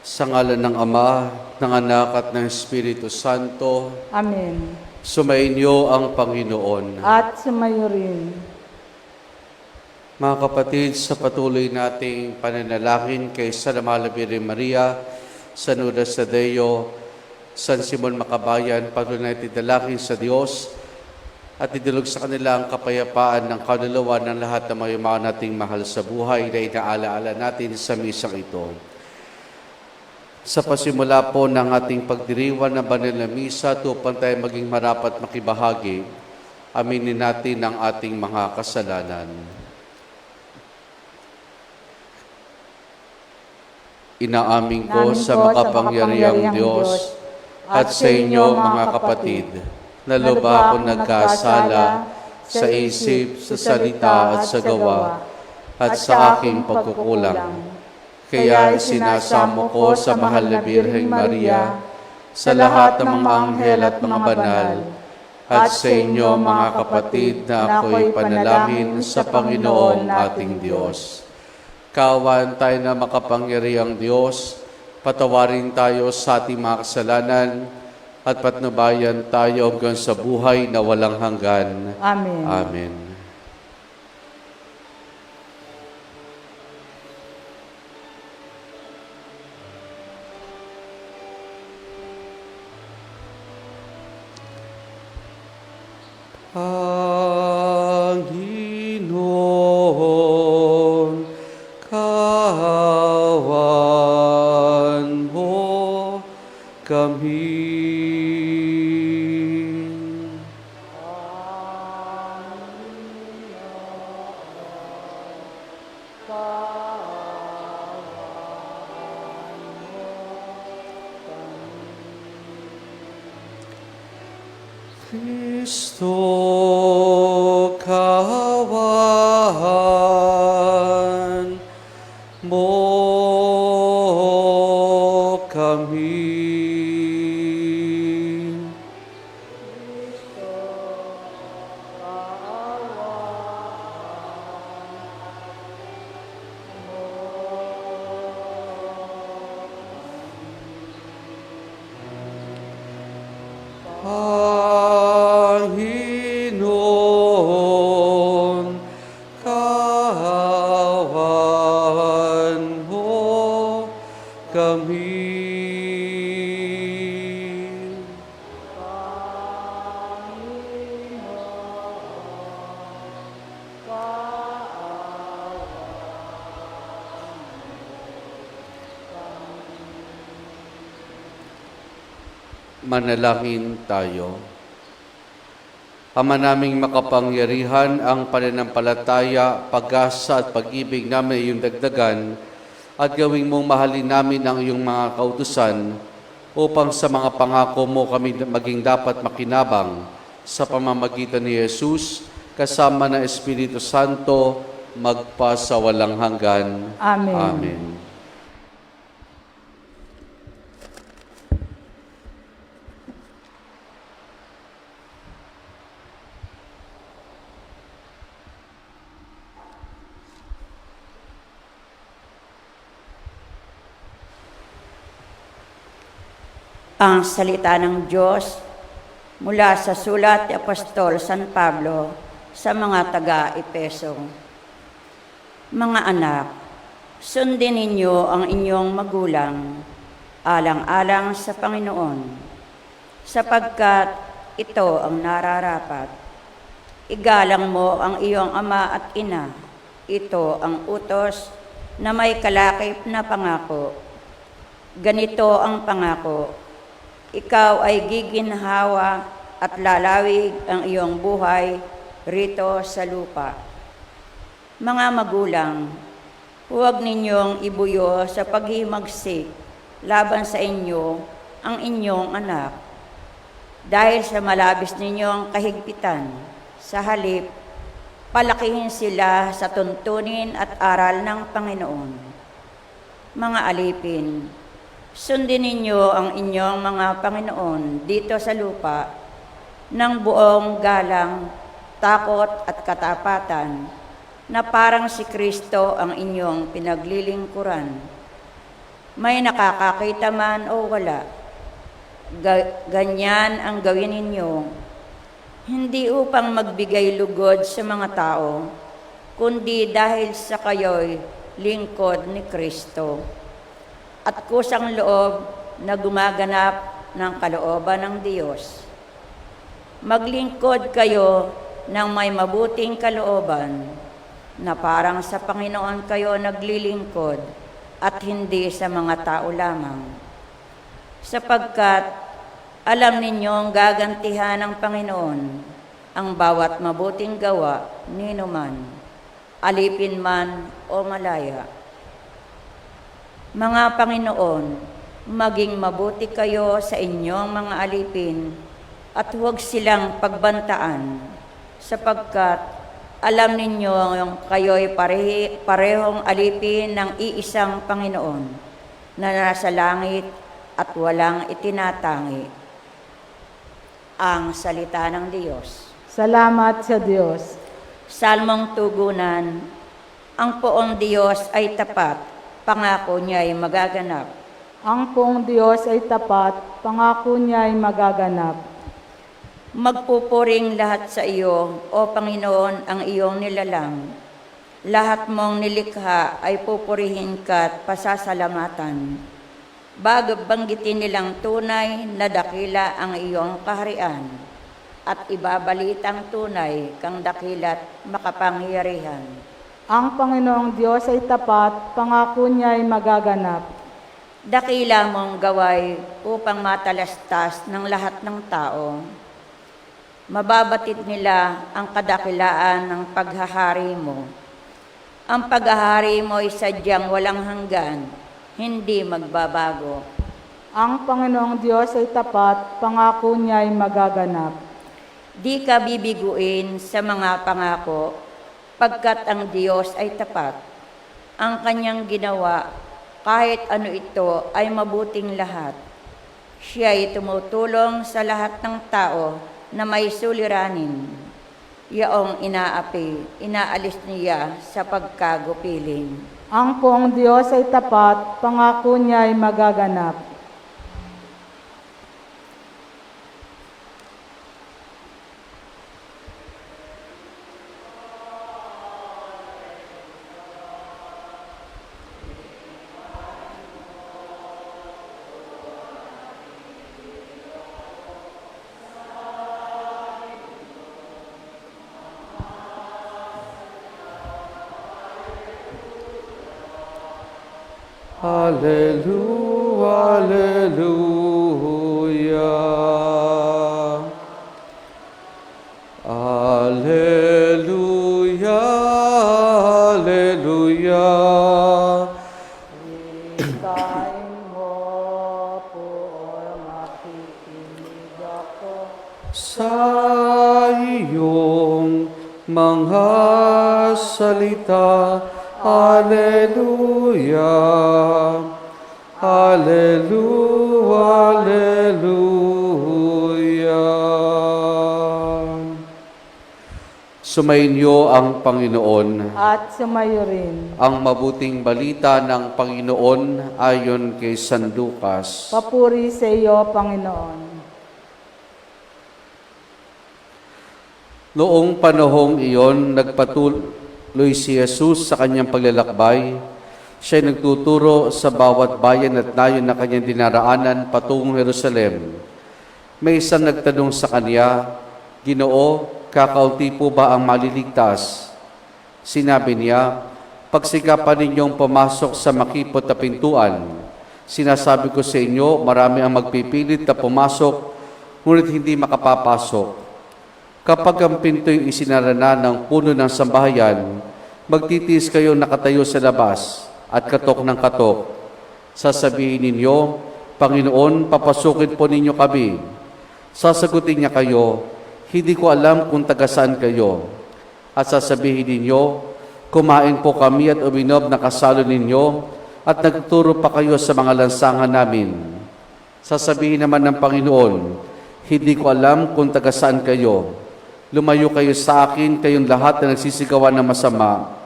Sa ngalan ng Ama, ng Anak at ng Espiritu Santo, Amen. sumainyo ang Panginoon. At sumayo rin. Mga kapatid, sa patuloy nating pananalangin kay Santa Maria Maria, San Judas Tadeo, San Simon Makabayan, patuloy natin dalangin sa Diyos at idulog sa kanila ang kapayapaan ng kaluluwa ng lahat ng mga nating mahal sa buhay na inaalaala natin sa misang ito. Sa pasimula po ng ating pagdiriwang ng banal na misa, upang tayo maging marapat makibahagi, aminin natin ang ating mga kasalanan. Inaamin ko sa makapangyarihang Diyos at sa inyo mga kapatid, na lubha akong nagkasala sa isip, sa salita at sa gawa, at sa aking pagkukulang. Kaya sinasamo ko sa mahal na Birheng Maria, sa lahat ng mga anghel at mga banal, at sa inyo mga kapatid na ako'y panalangin sa Panginoon ating Diyos. Kaawaan tayo na makapangyarihang Diyos, patawarin tayo sa ating mga kasalanan, at patnubayan tayo hanggang sa buhay na walang hanggan. Amen. Amen. Panginoon, kaawaan mo kami. Kristo, kaawaan mo kami. Panginoon, kaawaan mo kami. Manalangin tayo. Ama naming makapangyarihan, ang pananampalataya, pag-asa at pag-ibig namin iyong dagdagan at gawing mong mahalin namin ang iyong mga kautusan upang sa mga pangako mo kami maging dapat makinabang sa pamamagitan ni Jesus kasama ng Espiritu Santo magpa sa walang hanggan. Amen. Amen. Ang salita ng Diyos mula sa sulat ni Apostol San Pablo sa mga taga-Epeso. Mga anak, sundin ninyo ang inyong magulang, alang-alang sa Panginoon, sapagkat ito ang nararapat. Igalang mo ang iyong ama at ina, ito ang utos na may kalakip na pangako. Ganito ang pangako, ikaw ay giginhawa at lalawig ang iyong buhay rito sa lupa. Mga magulang, huwag ninyong ibuyo sa paghimagsik laban sa inyo ang inyong anak. Dahil sa malabis ninyong kahigpitan, sa halip, palakihin sila sa tuntunin at aral ng Panginoon. Mga alipin, sundin ninyo ang inyong mga Panginoon dito sa lupa ng buong galang, takot at katapatan na parang si Kristo ang inyong pinaglilingkuran. May nakakakita man o wala. Ganyan ang gawin ninyo, hindi upang magbigay lugod sa mga tao, kundi dahil sa kayo'y lingkod ni Kristo. At kusang loob na gumaganap ng kalooban ng Diyos. Maglingkod kayo ng may mabuting kalooban, na parang sa Panginoon kayo naglilingkod at hindi sa mga tao lamang. Sapagkat alam ninyong gagantihan ng Panginoon ang bawat mabuting gawa ninuman, alipin man o malaya. Mga Panginoon, maging mabuti kayo sa inyong mga alipin at huwag silang pagbantaan, sapagkat alam ninyo kayo'y parehong alipin ng iisang Panginoon na nasa langit at walang itinatangi. Ang salita ng Diyos. Salamat sa Diyos. Salmong tugunan, ang poong Diyos ay tapat, pangako niya'y magaganap. Ang poong Diyos ay tapat, pangako niya ay magaganap. Magpupuring lahat sa iyo, O Panginoon, ang iyong nilalang. Lahat mong nilikha ay pupurihin ka at pasasalamatan. Bago banggitin nilang tunay na dakila ang iyong kaharian, at ibabalitang tunay kang dakila't makapangyarihan. Ang Panginoong Diyos ay tapat, pangako niya ay magaganap. Dakila mong gaway upang matalastas ng lahat ng tao. Mababatid nila ang kadakilaan ng paghahari mo. Ang paghahari mo ay sadyang walang hanggan, hindi magbabago. Ang Panginoong Diyos ay tapat, pangako niya ay magaganap. Di ka bibiguin sa mga pangako, pagkat ang Diyos ay tapat. Ang kanyang ginawa, kahit ano ito, ay mabuting lahat. Siya ay tumutulong sa lahat ng tao na may suliranin. Yaong inaalis niya sa pagkagupiling. Ang poong Diyos ay tapat, pangako niya ay magaganap. Hallelujah, hallelujah. Hallelujah, hallelujah. Kain mo po, makikinig ako. Sa iyong mga salita, hallelujah, hallelujah, hallelujah. Sumainyo ang Panginoon. At sumayo rin. Ang mabuting balita ng Panginoon ayon kay San Lucas. Papuri sa iyo, Panginoon. Noong panahong iyon, nagpatuloy si Jesus sa kanyang paglalakbay. Siya nagtuturo sa bawat bayan at nayon na kanyang dinaraanan patungong Jerusalem. May isang nagtanong sa kanya, "Ginoo, kakaunti po ba ang maliligtas?" Sinabi niya, "Pagsikapan ninyong pumasok sa makipot na pintuan. Sinasabi ko sa inyo, marami ang magpipilit na pumasok, ngunit hindi makapapasok. Kapag ang pinto'y isinara na ng puno ng sambahayan, magtitiis kayong nakatayo sa labas at katok ng katok. Sasabihin ninyo, Panginoon, papasukin po ninyo kami. Sasagutin niya kayo, hindi ko alam kung taga saan kayo. At sasabihin ninyo, kumain po kami at uminom na kasalo ninyo at nagturo pa kayo sa mga lansangan namin. Sasabihin naman ng Panginoon, hindi ko alam kung taga saan kayo. Lumayo kayo sa akin, kayong lahat na nagsisigawan ng masama.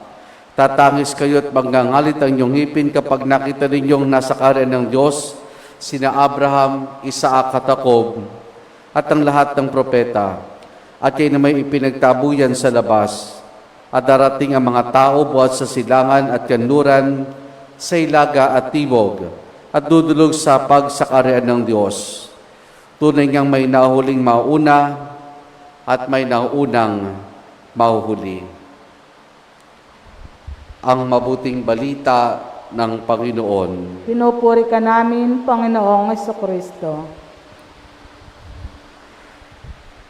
Tatangis kayo at magngangalit ang inyong ngipin kapag nakita ninyong nasa kaharian ng Diyos, sina Abraham, Isaac at Jacob, at ang lahat ng propeta, at kayo na may ipinagtabuyan sa labas, at darating ang mga tao buhat sa silangan at kanluran, sa ilaga at tibog, at dudulog sa pagsakarian ng Diyos. Tunay ngang may nahuling mauna, at may naunang mahuhuli. Ang mabuting balita ng Panginoon. Pinupuri ka namin, Panginoong Jesucristo.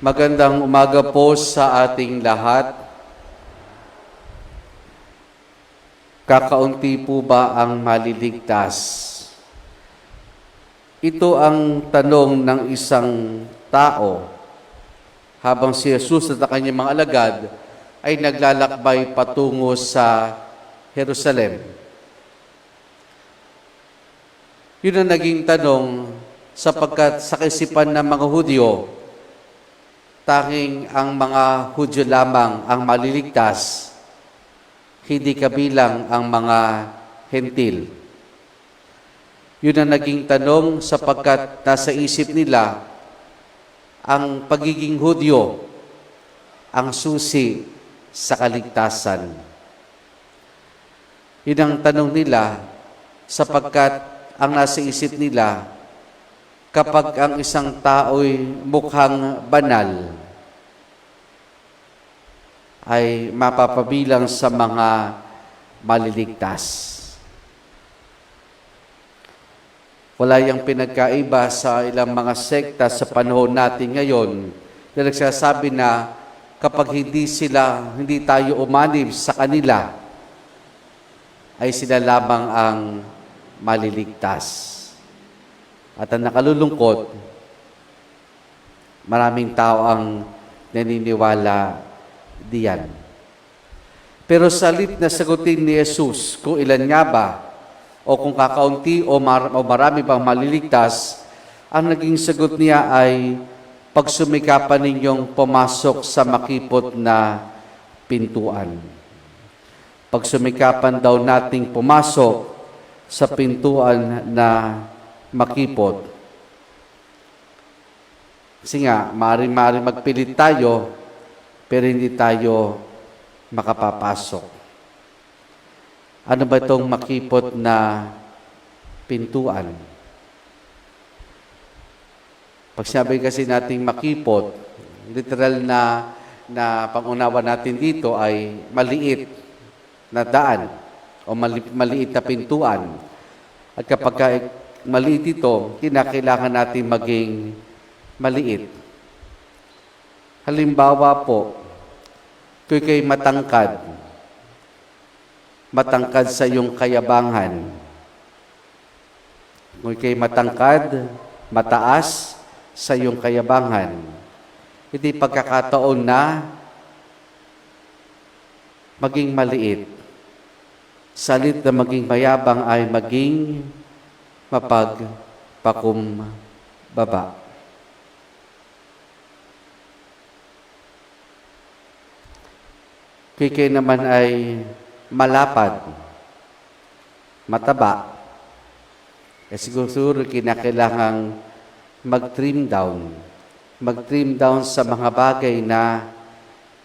Magandang umaga po sa ating lahat. Kakaunti po ba ang maliligtas? Ito ang tanong ng isang tao habang si Jesus at ang kanyang mga alagad ay naglalakbay patungo sa Jerusalem. Yun ang naging tanong sapagkat sa kaisipan ng mga Hudyo, tanging ang mga Hudyo lamang ang maliligtas, hindi kabilang ang mga Hentil. Yun ang naging tanong sapagkat nasa isip nila ang pagiging Hudyo ang susi sa kaligtasan. Yun ang tanong nila sapagkat ang nasa isip nila, kapag ang isang tao'y mukhang banal, ay mapapabilang sa mga maliligtas. Wala yung pinagkaiba sa ilang mga sekta sa panahon natin ngayon na nagsasabi na kapag hindi tayo umanib sa kanila, ay sila lamang ang maliligtas. At ang nakalulungkot, maraming tao ang naniniwala diyan. Pero salit na sagutin ni Jesus kung ilan nga ba, o kung kakaunti o marami bang maliligtas, ang naging sagot niya ay pagsumikapan ninyong pumasok sa makipot na pintuan. Pagsumikapan daw nating pumasok sa pintuan na makipot. Kasi nga, maaaring magpilit tayo, pero hindi tayo makapapasok. Ano ba itong makipot na pintuan? Pag sinabi kasi nating makipot, literal na pangunawa natin dito ay maliit na daan o maliit na pintuan. At kapag maliit ito, kinakailangan natin maging maliit. Halimbawa po, kung kayo matangkad sa iyong kayabangan. Kung kayo matangkad, mataas sa iyong kayabangan. Hindi pagkakataon na maging maliit. Salit na maging mayabang ay maging mapagpakumbaba. Kaya kayo naman ay malapad, mataba. Kasi siguro kinakailangang mag-trim down. Mag-trim down sa mga bagay na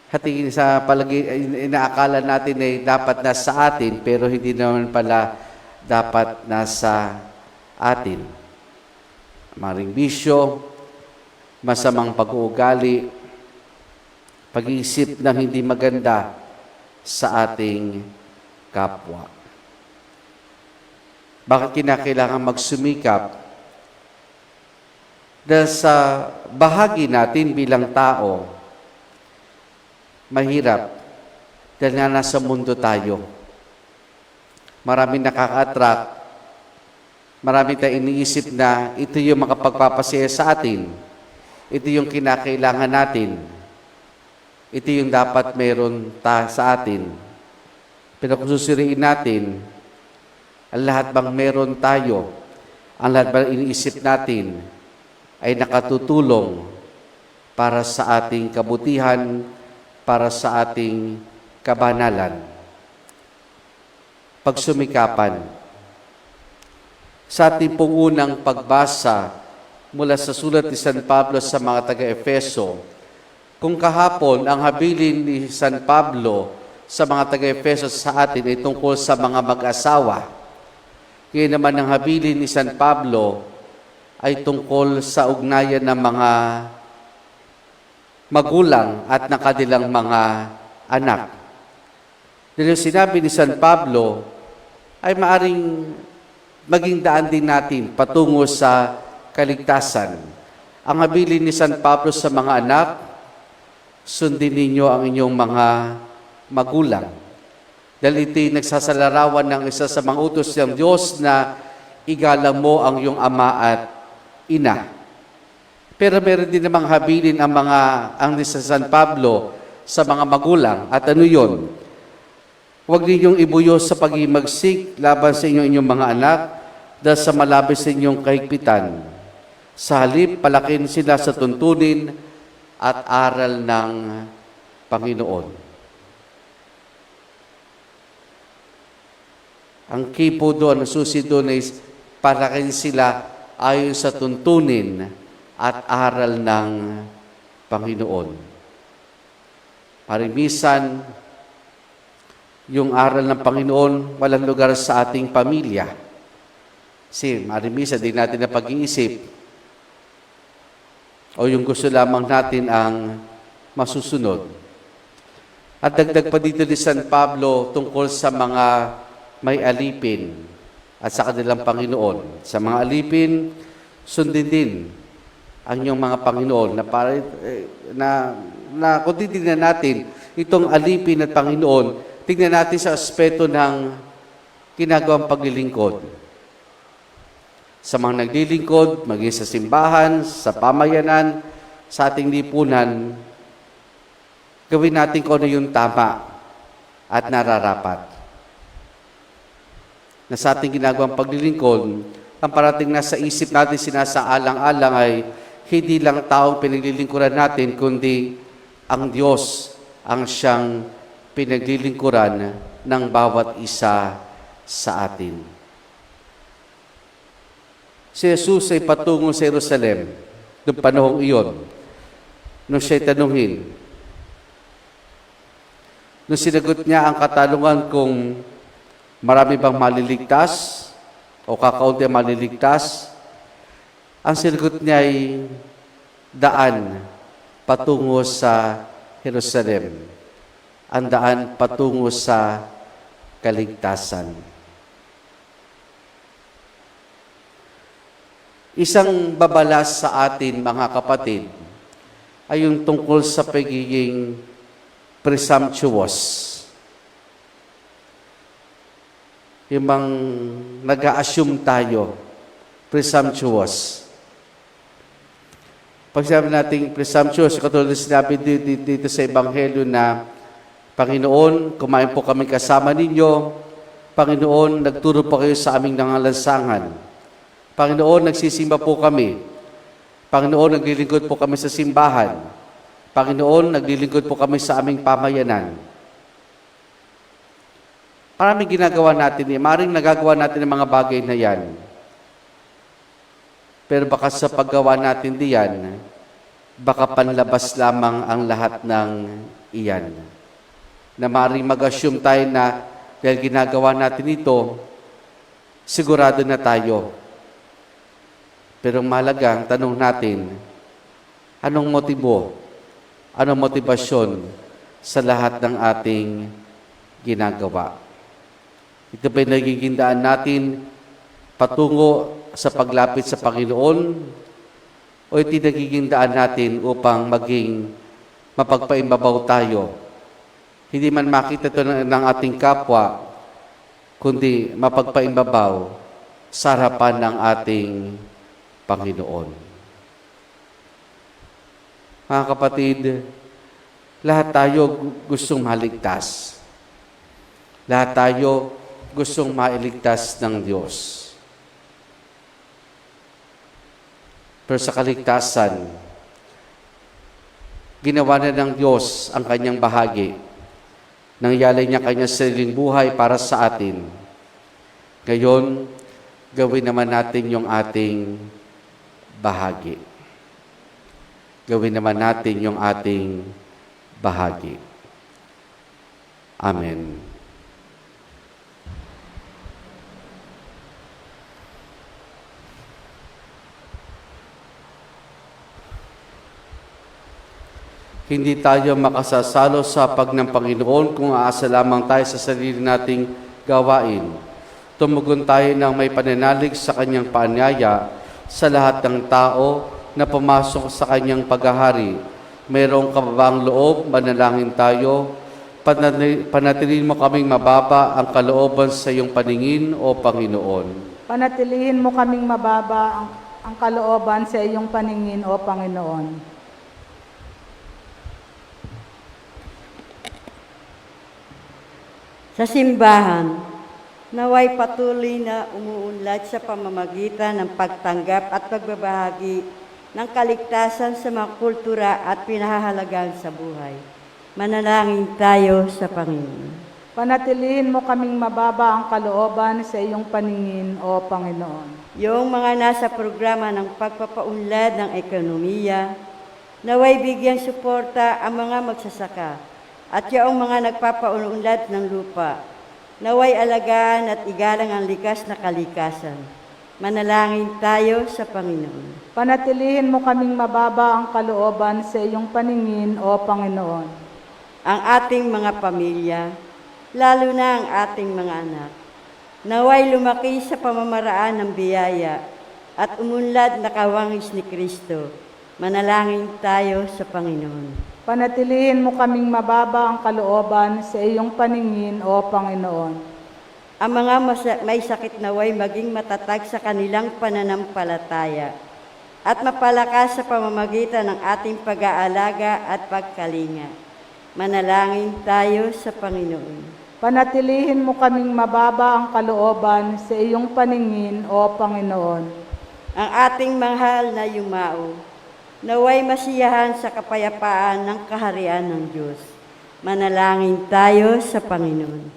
hati sa inaakala natin ay dapat nasa atin, pero hindi naman pala dapat nasa atin. Maring bisyo, masamang pag-uugali, pag-iisip ng hindi maganda sa ating kapwa. Bakit kinakailangan magsumikap? Dahil sa bahagi natin bilang tao, mahirap dahil nga nasa mundo tayo. Maraming nakaka-attract, maraming tayong iniisip na ito yung makapagpapasaya sa atin. Ito yung kinakailangan natin. Ito yung dapat meron sa atin. Pero kung susuriin natin, ang lahat bang meron tayo, ang lahat bang iniisip natin, ay nakatutulong para sa ating kabutihan, para sa ating kabanalan. pagsumikapan. Sa ating pong unang pagbasa mula sa sulat ni San Pablo sa mga taga-Efeso, kung kahapon ang habilin ni San Pablo sa mga taga-Efeso sa atin ay tungkol sa mga mag-asawa, ngayon naman ang habilin ni San Pablo ay tungkol sa ugnayan ng mga magulang at ng kanilang mga anak. Dahil yung sinabi ni San Pablo ay maaring maging daan din natin patungo sa kaligtasan. Ang habilin ni San Pablo sa mga anak, sundin ninyo ang inyong mga magulang. Dahil ito'y nagsasalarawan ng isa sa mga utos ng Diyos na igalang mo ang iyong ama at ina. Pero meron din namang habilin ang ni San Pablo sa mga magulang. At ano yun? Huwag ninyong ibuyos sa pag-imagsik laban sa inyong mga anak dahil sa malabis sa inyong kahigpitan. Sa halip, palakin sila sa tuntunin at aral ng Panginoon. Ang key po doon, ang susi doon ay palakin sila ayon sa tuntunin at aral ng Panginoon. Parimisan, yung aral ng Panginoon, walang lugar sa ating pamilya. Kasi marimisa, di natin na pag-iisip. O yung gusto lamang natin ang masusunod. At dagdag pa dito ni San Pablo tungkol sa mga may alipin at sa kanilang Panginoon. Sa mga alipin, sundin din ang inyong mga Panginoon na kung titignan natin itong alipin at Panginoon, tignan natin sa aspeto ng ginagawang paglilingkod. Sa mga naglilingkod, maging sa simbahan, sa pamayanan, sa ating lipunan, gawin natin kung ano yung tama at nararapat. Na sa ating ginagawang paglilingkod, ang parating nasa isip natin, sinasaalang-alang ay hindi lang taong pinaglilingkuran natin, kundi ang Diyos ang siyang pinaglilingkuran ng bawat isa sa atin. Si Jesus ay patungo sa Jerusalem noong panahong iyon. Nung siya'y tanungin, nung sinagot niya ang katanungan kung marami bang maliligtas o kakaunti ang maliligtas, ang sinagot niya ay daan patungo sa Jerusalem. Ang daan patungo sa kaligtasan. Isang babalas sa atin, mga kapatid, ay yung tungkol sa pagiging presumptuous. Yung bang nag-a-assume tayo, presumptuous. Pag sabi natin presumptuous, katulad na sinabi dito sa Ebanghelyo na, Panginoon, kumain po kami kasama ninyo. Panginoon, nagturo po kayo sa aming nangalansangan. Panginoon, nagsisimba po kami. Panginoon, naglilingkod po kami sa simbahan. Panginoon, naglilingkod po kami sa aming pamayanan. Maraming ginagawa natin, maraming nagagawa natin ng mga bagay na yan. Pero baka sa paggawa natin diyan, baka panlabas lamang ang lahat ng iyan. Na maaaring mag-assume tayo na dahil ginagawa natin ito, sigurado na tayo. Pero mahalagang tanong natin, anong motibo, anong motibasyon sa lahat ng ating ginagawa? Ito ba'y nagiging daan natin patungo sa paglapit sa Panginoon o ito nagiging daan natin upang maging mapagpaimbabaw tayo? Hindi man makita ito ng ating kapwa, kundi mapagpaimbabaw sa harapan ng ating Panginoon. Mga kapatid, lahat tayo gustong maligtas. Lahat tayo gustong mailigtas ng Diyos. Pero sa kaligtasan, ginawa na ng Diyos ang kanyang bahagi. Nangyalay niya kanyang sariling buhay para sa atin. Ngayon, gawin naman natin yung ating bahagi. Gawin naman natin yung ating bahagi. Amen. Hindi tayo makasasalo sa pag ng Panginoon kung aasa lamang tayo sa sarili nating gawain. Tumugon tayo ng may pananalig sa Kanyang paanyaya sa lahat ng tao na pumasok sa Kanyang paghahari. Mayroong kababang loob, manalangin tayo. Panatilin mo kaming mababa ang kalooban sa iyong paningin, O Panginoon. Panatilihin mo kaming mababa ang kalooban sa iyong paningin, O Panginoon. Sa simbahan, naway patuloy na umuunlad sa pamamagitan ng pagtanggap at pagbabahagi ng kaligtasan sa mga kultura at pinahahalagan sa buhay. Manalangin tayo sa Panginoon. Panatilihin mo kaming mababa ang kalooban sa iyong paningin, O Panginoon. Yung mga nasa programa ng pagpapaunlad ng ekonomiya, naway bigyan suporta ang mga magsasaka at yung mga nagpapaunlad ng lupa, naway alagaan at igalang ang likas na kalikasan. Manalangin tayo sa Panginoon. Panatilihin mo kaming mababa ang kalooban sa iyong paningin, O Panginoon. Ang ating mga pamilya, lalo na ang ating mga anak, naway lumaki sa pamamaraan ng biyaya at umunlad na kawangis ni Kristo. Manalangin tayo sa Panginoon. Panatilihin mo kaming mababa ang kalooban sa iyong paningin, O Panginoon. Ang mga may sakit naway maging matatag sa kanilang pananampalataya at mapalakas sa pamamagitan ng ating pag-aalaga at pagkalinga. Manalangin tayo sa Panginoon. Panatilihin mo kaming mababa ang kalooban sa iyong paningin, O Panginoon. Ang ating mahal na yumao, naway masiyahan sa kapayapaan ng kaharian ng Diyos. Manalangin tayo sa Panginoon.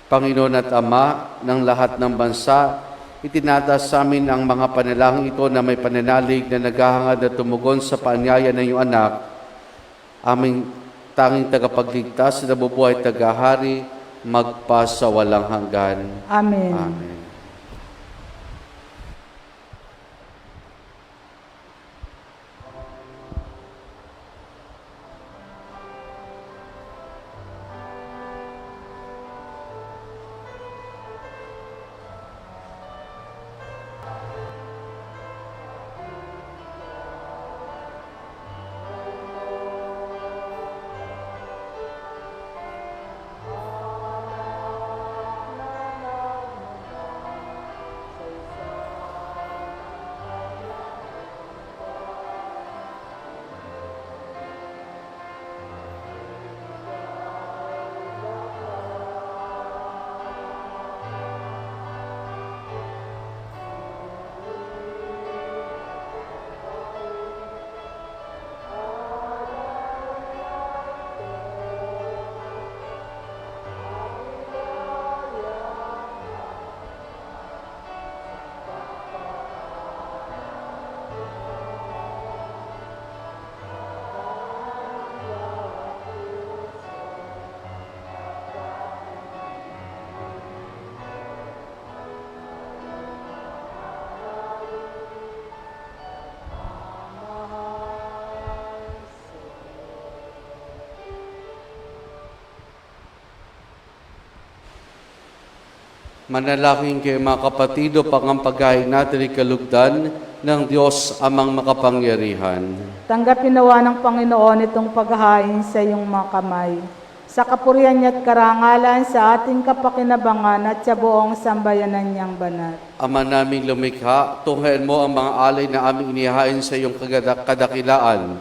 Panginoon at Ama ng lahat ng bansa, itinatas sa amin ang mga panalangin ito na may pananalig na naghahangad na tumugon sa paanyaya ng iyong anak, aming tanging tagapagligtas na nabubuhay tagahari, magpasa walang hanggan. Amen. Amen. Manalangin kayo mga kapatido, pangampagahin natin ikalugdan ng Diyos amang makapangyarihan. Tanggapin nawa ng Panginoon itong paghahain sa iyong mga kamay. Sa kapurihan niya at karangalan, sa ating kapakinabangan at sa buong sambayanan niyang banal. Ama naming lumikha, tunghayan mo ang mga alay na aming inihain sa iyong kadakilaan,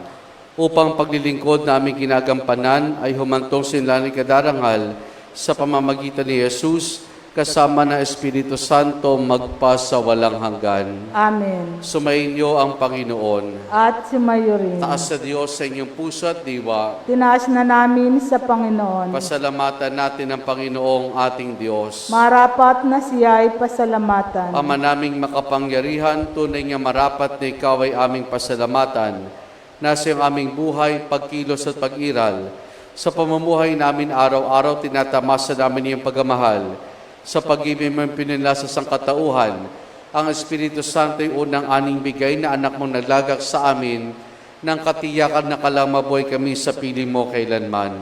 upang paglilingkod na aming ginagampanan ay humantong sinlani kadarangal sa pamamagitan ni Jesus, kasama ng Espiritu Santo, magpa sa walang hanggan. Amen. Sumainyo ang Panginoon. At sumayo rin. Taas sa Diyos sa inyong puso at diwa. Tinaas na namin sa Panginoon. Pasalamatan natin ang Panginoong ating Diyos. Marapat na siya ay pasalamatan. Ama naming makapangyarihan, tunay nga marapat na ikaw ay aming pasalamatan. Nasa iyong aming buhay, pagkilos at pag-iral. Sa pamumuhay namin araw-araw, tinatamasa namin iyong pagmamahal. Sa pag-ibig mo pinanla sa sangkatauhan, ang Espiritu Santo ay unang aning bigay na anak mong naglagak sa amin, nang katiyakan na kalamaboy kami sa piling mo kailanman.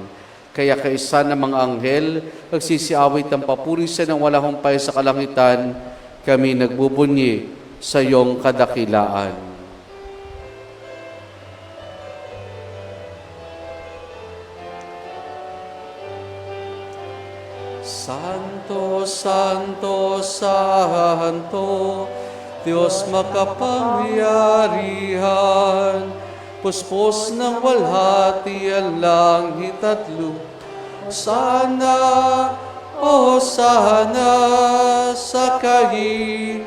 Kaya kaisa ng mga anghel, nagsisiawit ang papuri sa ng walang humpay sa kalangitan, kami nagbubunyi sa iyong kadakilaan. Santo, Santo, Santo, Diyos makapangyarihan, puspos ng walhati ang langit at lupa. Sana sa kahitasan,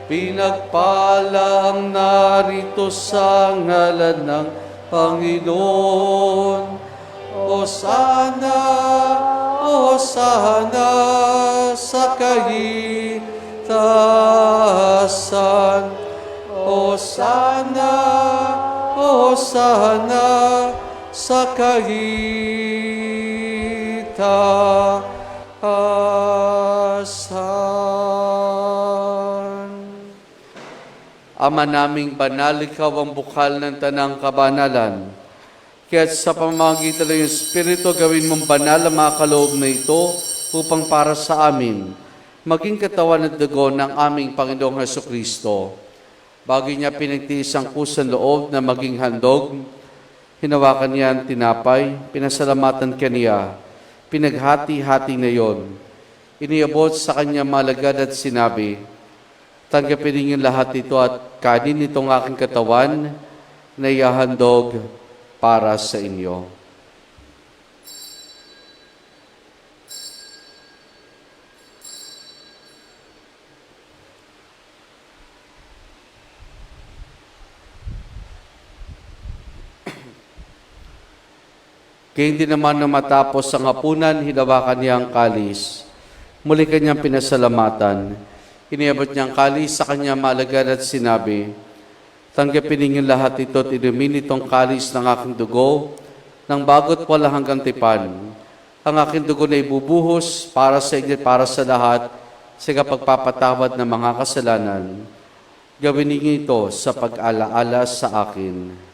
pinagpalang narito sa ngalan ng Panginoon. Hosana sa kahitasan. Hosana sa kahitasan. Ama naming banal, ikaw ang bukal ng tanang kabanalan. Kaya sa pamamagitan ng Espiritu, gawin mong banal ang mga kaloob na ito upang para sa amin, maging katawan at dugo ng aming Panginoong Hesukristo. Bago niya pinagtiis ang kusang loob na maging handog, hinawakan niya ang tinapay, pinasalamatan kaniya, pinaghati-hati na yon. Iniabot sa kanya malagad at sinabi, tanggapin ninyo lahat ito at kanin itong aking katawan na ihahandog para sa inyo. Kaya hindi naman na matapos ang hapunan, hinawakan niya ang kalis. Muli kanyang pinasalamatan. Iniabot niya ang kalis sa kanya malagad at sinabi, tanggapin ninyo lahat ito at inumin itong kalis ng aking dugo, ng bago't wala hanggang tipan. Ang aking dugo na ibubuhos para sa inyo at para sa lahat sa pagpapatawad ng mga kasalanan. Gawin ninyo ito sa pag-alaala sa akin.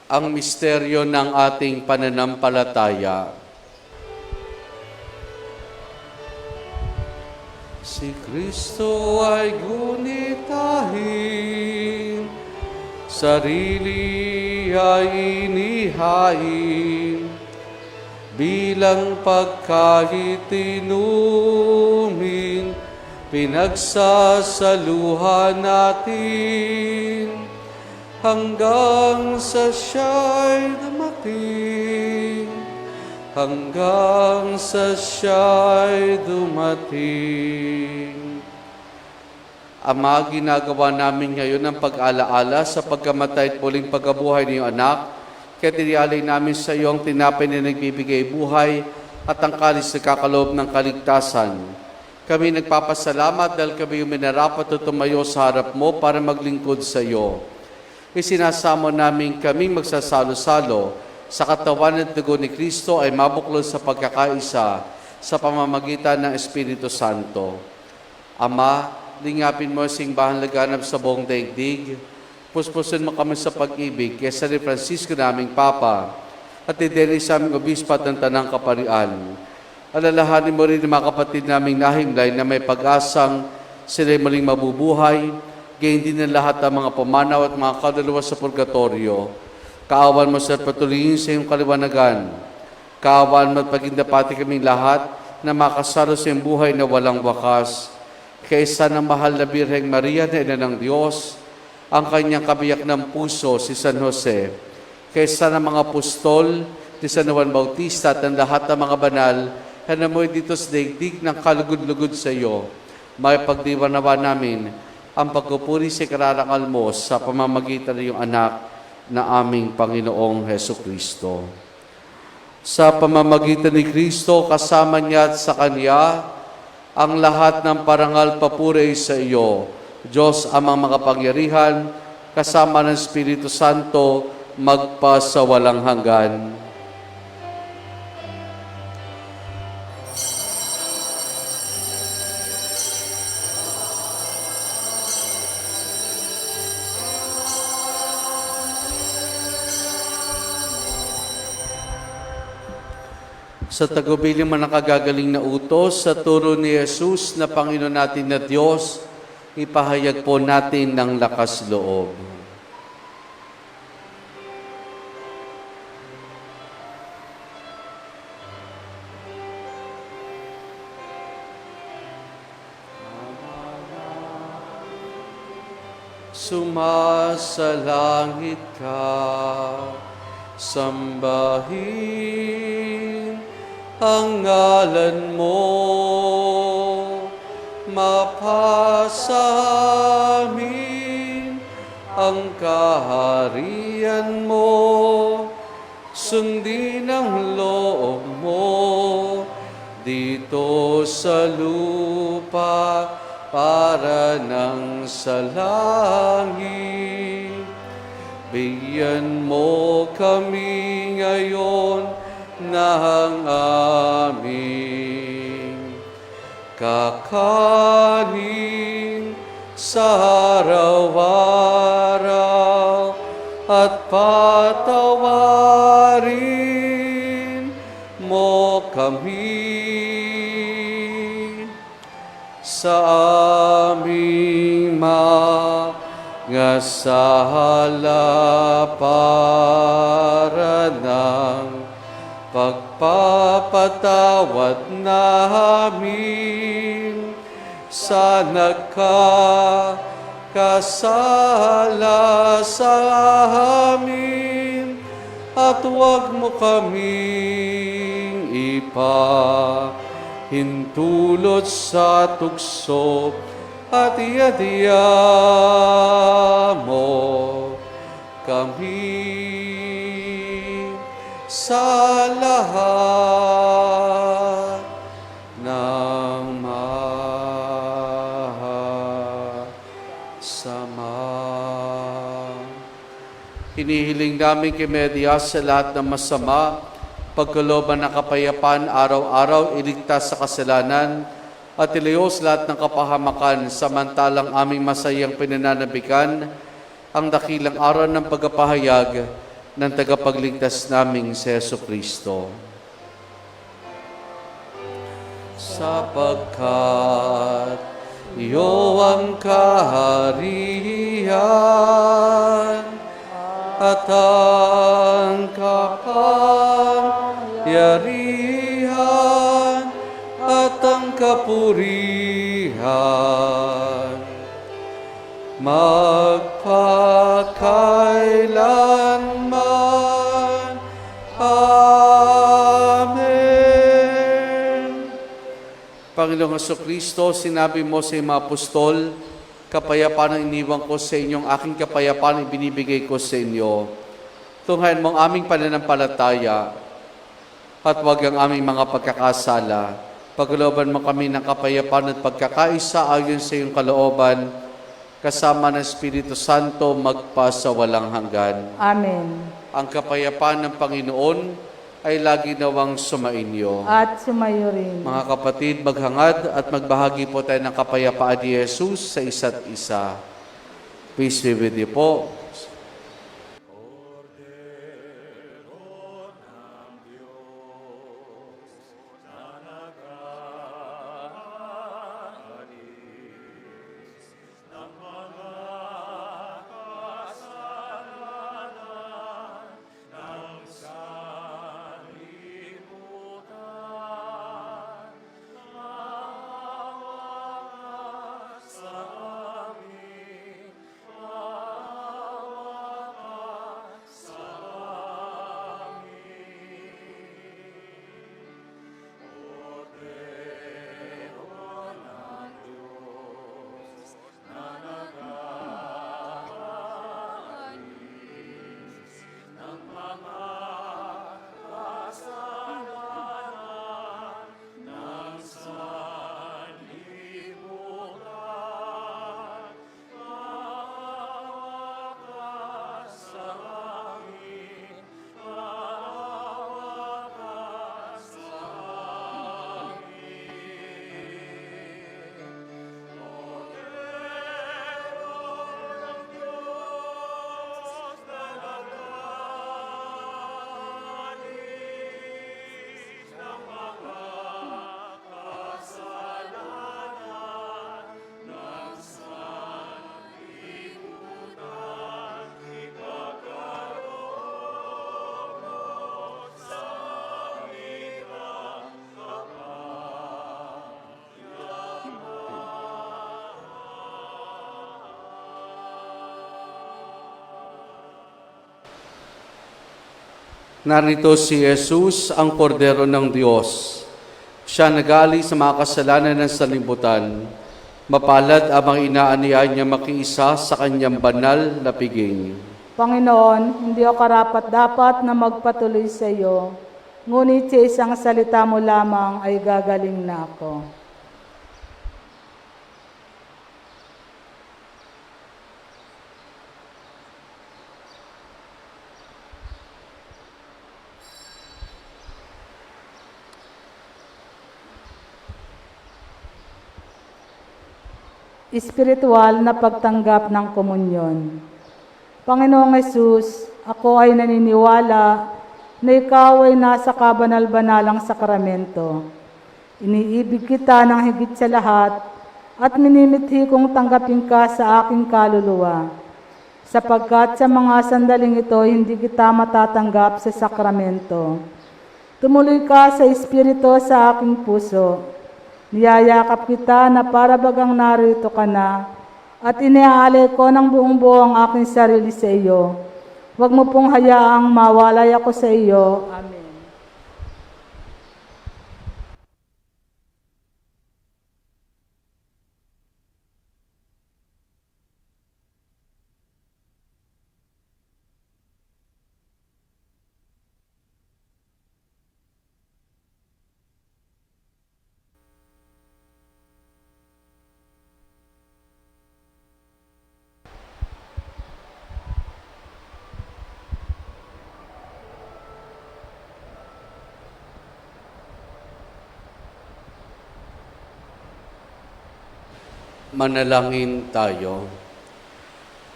Ang misteryo ng ating pananampalataya. Si Kristo ay gunitahin, sarili ay inihain, bilang pagkain inumin, pinagsasaluhan natin, hanggang sa siya'y dumating, hanggang sa siya'y dumating. Ama, ginagawa namin ngayon ang pag-alaala sa pagkamatay at muling pagkabuhay ng iyong anak, kaya tiniyalay namin sa iyong tinapay na nagbibigay buhay at ang kalis na kakaloob ng kaligtasan. Kami nagpapasalamat dahil kami yung minarapat at tumayo sa harap mo para maglingkod sa iyo. Isinasamo namin kaming magsasalo-salo sa katawan at dugo ni Kristo ay mabuklod sa pagkakaisa sa pamamagitan ng Espiritu Santo. Ama, lingapin mo simbahan laganap sa buong daigdig, puspusin mo kami sa pag-ibig kaysa ni Francisco naming Papa at ideni sa aming obispo at ng Tanang Kaparian. Alalahanin mo rin ang mga kapatid naming nahimlay na may pag-asang sila'y muling mabubuhay, gayon din ng lahat ng mga pumanaw at mga kaluluwa sa purgatorio. Kaawan mo sa patuloyin sa iyong kaliwanagan. Kaawan mo at pagindapati kaming lahat na makasalo sa iyong buhay na walang wakas. Kaysa ng mahal na Birheng Maria na Ina ng Diyos, ang kanyang kabiyak ng puso, si San Jose, kaysa ng mga apostol, ni San Juan Bautista at ang lahat ng mga banal, na namoy dito sa daigdig ng kalugod-lugod sa iyo, may pagdiwan nawa namin ang pagpupuri sa kararangal mo sa pamamagitan ng iyong anak na aming Panginoong Hesukristo. Sa pamamagitan ni Kristo, kasama niya at sa Kanya, ang lahat ng parangal papuri sa iyo, Diyos amang makapangyarihan, kasama ng Espiritu Santo, magpa sa walang hanggan. Sa tagubilin man nakagagaling na utos, sa turo ni Jesus na Panginoon natin na Diyos, ipahayag po natin ng lakas loob. Sumasalangit ka, sambahin ang ngalan mo, mapasa amin ang kaharian mo, sundin ang loob mo dito sa lupa para nang sa langit. Bigyan mo kami ngayon ng aming kakanin sa araw-araw at patawarin mo kami sa aming mga sala para ng pagpapatawad namin sa nagkakasala sa amin, at huwag mo kaming ipahintulot sa tukso, at iadya mo kami sa lahat ng masama. Hinihiling namin kay Maria sa lahat ng masama, pagkalooban ng kapayapaan araw-araw, iligtas sa kasalanan, at ilayos lahat ng kapahamakan, samantalang aming masayang pinananabikan ang dakilang araw ng pagpapahayag ng tagapagligtas naming si Jesucristo. Sapagkat iyo ang kaharian at ang kapangyarihan at ang kapurihan magpakailanman. Amen. Panginoong Jesucristo, sinabi mo sa mga apostol, kapayapaan ang iniwan ko sa inyong aking kapayapaan ang ibinibigay ko sa inyo. Tunghayan mo ang aming pananampalataya at huwag ang aming mga pagkakasala. Paglooban mo kami ng kapayapaan at pagkakaisa ayon sa iyong kalooban, kasama ng Espiritu Santo magpa sa walang hanggan. Amen. Ang kapayapaan ng Panginoon ay lagi nawang sumainyo. At sumayo rin. Mga kapatid, maghangad at magbahagi po tayo ng kapayapaan ni Jesus sa isa't isa. Peace be with you po. Narito si Jesus, ang kordero ng Diyos. Siya nagali sa mga kasalanan ng sanlibutan. Mapalad ang mga inaaniya niya makiisa sa kanyang banal na piging. Panginoon, hindi ako karapat-dapat na magpatuloy sa iyo, ngunit sa isang salita mo lamang ay gagaling na ako. Espiritual na pagtanggap ng komunyon. Panginoong Hesus, ako ay naniniwala na ikaw ay nasa kabanal-banalang sakramento. Iniibig kita ng higit sa lahat at minimithi kong tanggapin ka sa aking kaluluwa. Sapagkat sa mga sandaling ito, hindi kita matatanggap sa sakramento. Tumuloy ka sa Espiritu sa aking puso. Niyayakap kita na para bagang narito ka na at iniaalay ko ng buong buo ang aking sarili sa iyo. Huwag mo pong hayaang mawalay ako sa iyo. Amen. Manalangin tayo.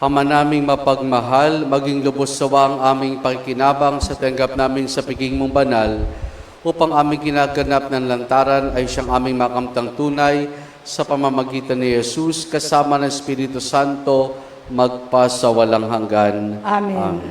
Ama naming mapagmahal, maging lubos sawa ang aming pakikinabang sa tanggap namin sa piging mong banal, upang aming ginaganap ng lantaran ay siyang aming makamtang tunay sa pamamagitan ni Jesus kasama ng Espiritu Santo magpasawalang hanggan. Amen.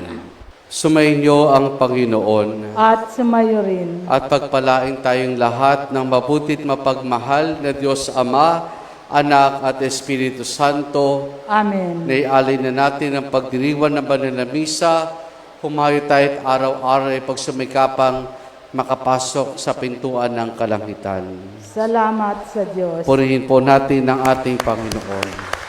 Sumainyo ang Panginoon At sumayo rin. at pagpalain tayong lahat ng mabutit mapagmahal na Diyos Ama, Anak at Espiritu Santo. Amen. Naialay na natin ang pagdiriwan ng banal na misa. Humayo tayo at araw-araw ay pagsumikapang makapasok sa pintuan ng kalangitan. Salamat sa Diyos. Purihin po natin ang ating Panginoon.